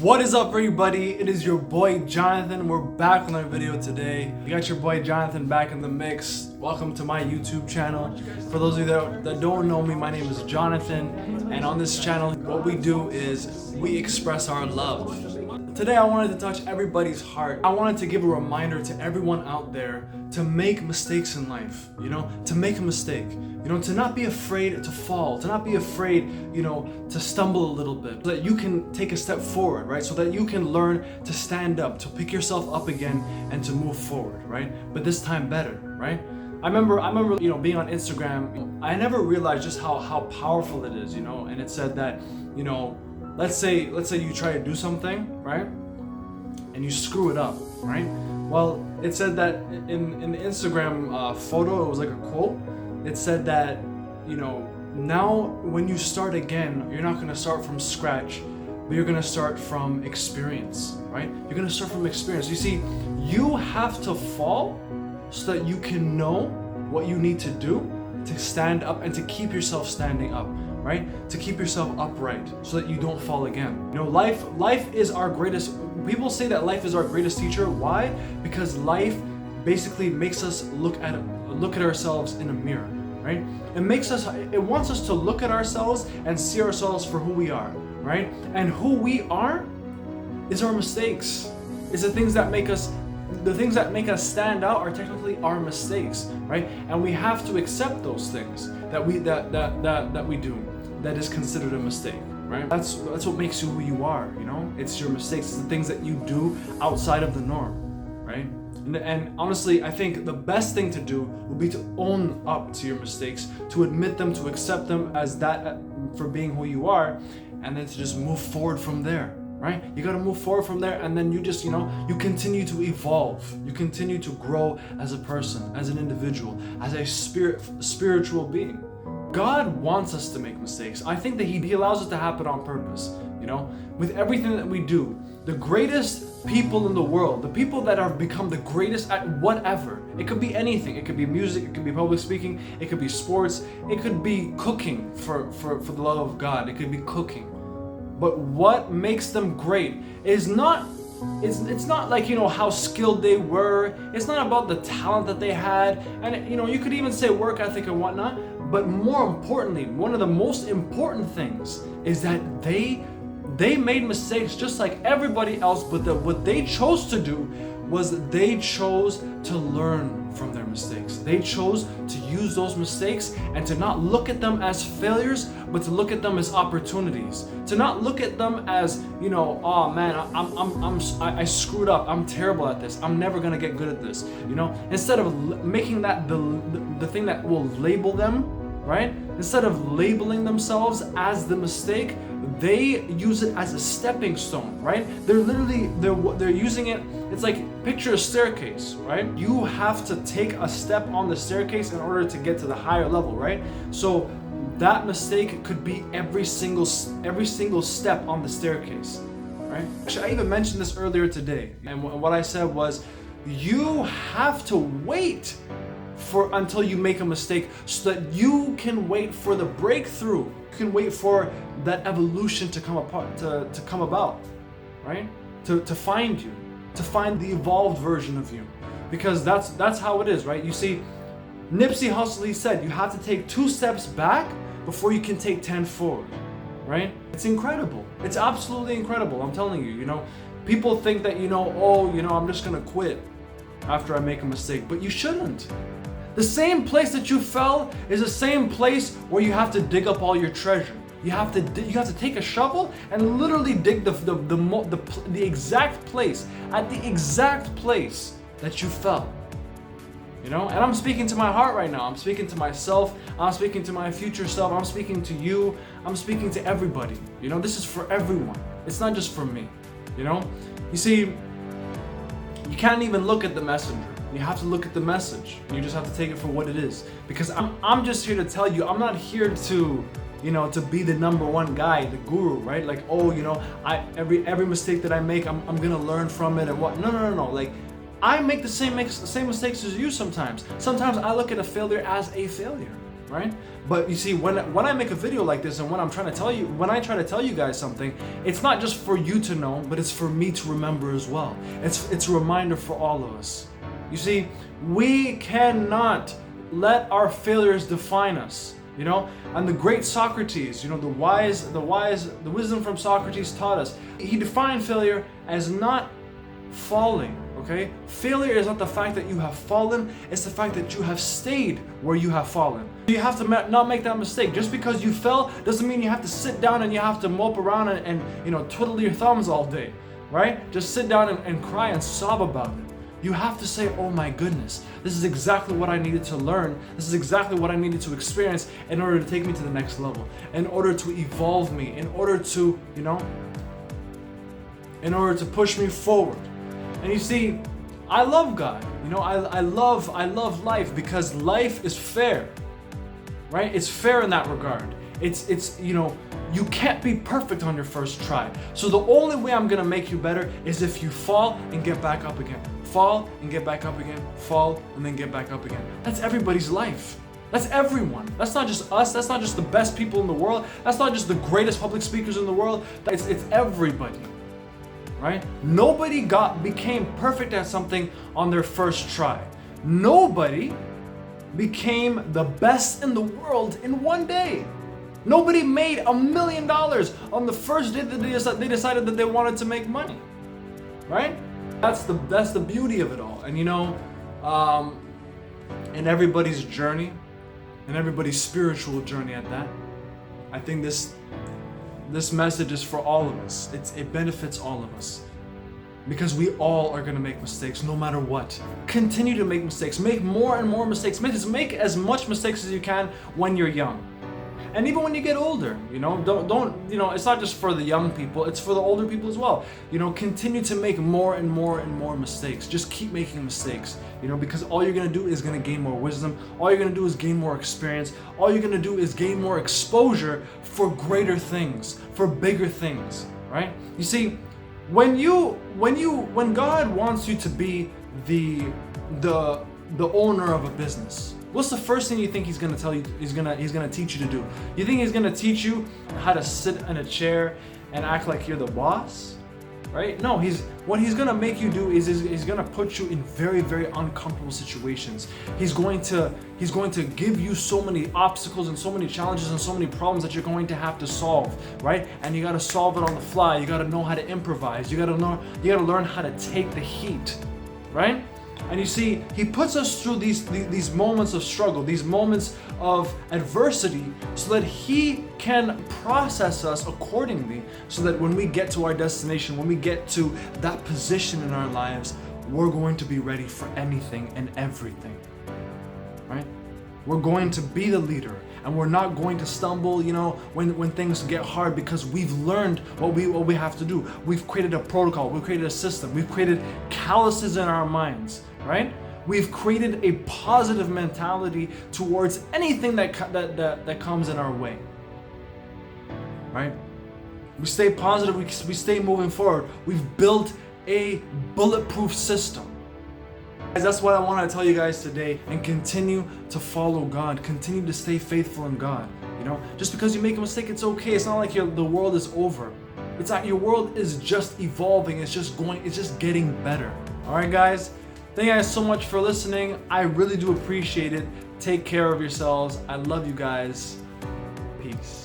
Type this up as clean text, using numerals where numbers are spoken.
What is up, everybody? It is your boy Jonathan. We're back on our video today. You got your boy Jonathan back in the mix. Welcome to my YouTube channel. For those of you that don't know me, my name is Jonathan, and on this channel what we do is we express our love. Today I wanted to touch everybody's heart. I wanted to give a reminder to everyone out there to make mistakes in life, to make a mistake, to not be afraid to fall, to not be afraid, to stumble a little bit, so that you can take a step forward, right? So that you can learn to stand up, to pick yourself up again and to move forward, right? But this time better, right? I remember, being on Instagram, I never realized just how powerful it is, and it said that, let's say you try to do something, right? And you screw it up, right? Well, it said that in the Instagram photo, it was like a quote. It said that, now when you start again, you're not gonna start from scratch, but you're gonna start from experience, right? You're gonna start from experience. You see, you have to fall so that you can know what you need to do to stand up and to keep yourself standing up, right? To keep yourself upright so that you don't fall again. Life is our greatest, people say that life is our greatest teacher. Why? Because life basically makes us look at ourselves in a mirror, right? It wants us to look at ourselves and see ourselves for who we are, right? And who we are is our mistakes. It's the things that make us stand out are technically our mistakes, right? And we have to accept those things that we do that is considered a mistake, right? That's what makes you who you are, It's your mistakes, it's the things that you do outside of the norm, right? And honestly, I think the best thing to do would be to own up to your mistakes, to admit them, to accept them as that for being who you are, and then to just move forward from there, right? You gotta move forward from there, and then you just, you continue to evolve. You continue to grow as a person, as an individual, as a spiritual being. God wants us to make mistakes. I think that He allows it to happen on purpose, With everything that we do, the greatest people in the world, the people that have become the greatest at whatever, it could be anything. It could be music, it could be public speaking, it could be sports, it could be cooking for the love of God, it could be cooking. But what makes them great is not, it's not like, how skilled they were. It's not about the talent that they had. And, you could even say work ethic and whatnot. But more importantly, one of the most important things is that they made mistakes just like everybody else. But what they chose to do was they chose to learn from their mistakes. They chose to use those mistakes and to not look at them as failures, but to look at them as opportunities. To not look at them as, oh man, I screwed up. I'm terrible at this. I'm never gonna get good at this. Instead of making that the thing that will label them, right? Instead of labeling themselves as the mistake, they use it as a stepping stone, right? They're using it. It's like, picture a staircase, right? You have to take a step on the staircase in order to get to the higher level, right? So that mistake could be every single step on the staircase, right? Actually, I even mentioned this earlier today, and what I said was, you have to wait until you make a mistake so that you can wait for the breakthrough. You can wait for that evolution to come about, right? To find you, to find the evolved version of you, because that's how it is, right? You see, Nipsey Hussle, he said, you have to take 2 steps back before you can take 10 forward, right? It's incredible. It's absolutely incredible. I'm telling you, people think that, I'm just gonna quit after I make a mistake, but you shouldn't. The same place that you fell is the same place where you have to dig up all your treasure. You have to take a shovel and literally dig the exact place, at the exact place that you fell. And I'm speaking to my heart right now. I'm speaking to myself. I'm speaking to my future self. I'm speaking to you. I'm speaking to everybody. This is for everyone. It's not just for me. You see, you can't even look at the messenger. You have to look at the message. You just have to take it for what it is. Because I'm just here to tell you, I'm not here to, to be the number one guy, the guru, right? Like, every mistake that I make, I'm gonna learn from it and what? No. Like, I make the same mistakes as you sometimes. Sometimes I look at a failure as a failure, right? But you see, when I make a video like this and when I try to tell you guys something, it's not just for you to know, but it's for me to remember as well. It's a reminder for all of us. You see, we cannot let our failures define us. You know, and the great Socrates, you know, the wisdom from Socrates taught us. He defined failure as not falling, okay? Failure is not the fact that you have fallen, it's the fact that you have stayed where you have fallen. You have to not make that mistake. Just because you fell doesn't mean you have to sit down and you have to mope around and you know, twiddle your thumbs all day, right? Just sit down and cry and sob about it. You have to say, oh my goodness, this is exactly what I needed to learn. This is exactly what I needed to experience in order to take me to the next level, in order to evolve me, in order to, you know, in order to push me forward. And you see, I love God. You know, I love life because life is fair, right? It's fair in that regard. It's you know, you can't be perfect on your first try. So the only way I'm gonna make you better is if you fall and get back up again. Fall and get back up again. Fall and then get back up again. That's everybody's life. That's everyone. That's not just us. That's not just the best people in the world. That's not just the greatest public speakers in the world. It's everybody, right? Nobody became perfect at something on their first try. Nobody became the best in the world in one day. Nobody made $1 million on the first day that they decided that they wanted to make money, right? That's the beauty of it all. And you know, in everybody's journey, in everybody's spiritual journey at that, I think this message is for all of us. It benefits all of us. Because we all are going to make mistakes no matter what. Continue to make mistakes. Make more and more mistakes. Make as much mistakes as you can when you're young. And even when you get older, you know, don't, you know, it's not just for the young people, it's for the older people as well. You know, continue to make more and more and more mistakes. Just keep making mistakes, you know, because all you're going to do is going to gain more wisdom. All you're going to do is gain more experience. All you're going to do is gain more exposure for greater things, for bigger things, right? You see, when God wants you to be the owner of a business, what's the first thing you think he's gonna tell you? He's gonna teach you to do? You think he's gonna teach you how to sit in a chair and act like you're the boss, right? No, what he's gonna make you do is he's gonna put you in very, very uncomfortable situations. He's going to give you so many obstacles and so many challenges and so many problems that you're going to have to solve, right? And you gotta solve it on the fly. You gotta know how to improvise. You gotta learn how to take the heat, right? And you see, he puts us through these moments of struggle, these moments of adversity, so that he can process us accordingly, so that when we get to our destination, when we get to that position in our lives, we're going to be ready for anything and everything, right? We're going to be the leader, and we're not going to stumble, you know, when things get hard, because we've learned what we have to do. We've created a protocol, we've created a system, we've created calluses in our minds, right? We've created a positive mentality towards anything that comes in our way, right? We stay positive, we stay moving forward. We've built a bulletproof system. That's what I want to tell you guys today, and continue to follow God. Continue to stay faithful in God. You know, just because you make a mistake, it's okay. It's not like the world is over. It's not, your world is just evolving. It's just getting better. All right, guys. Thank you guys so much for listening. I really do appreciate it. Take care of yourselves. I love you guys. Peace.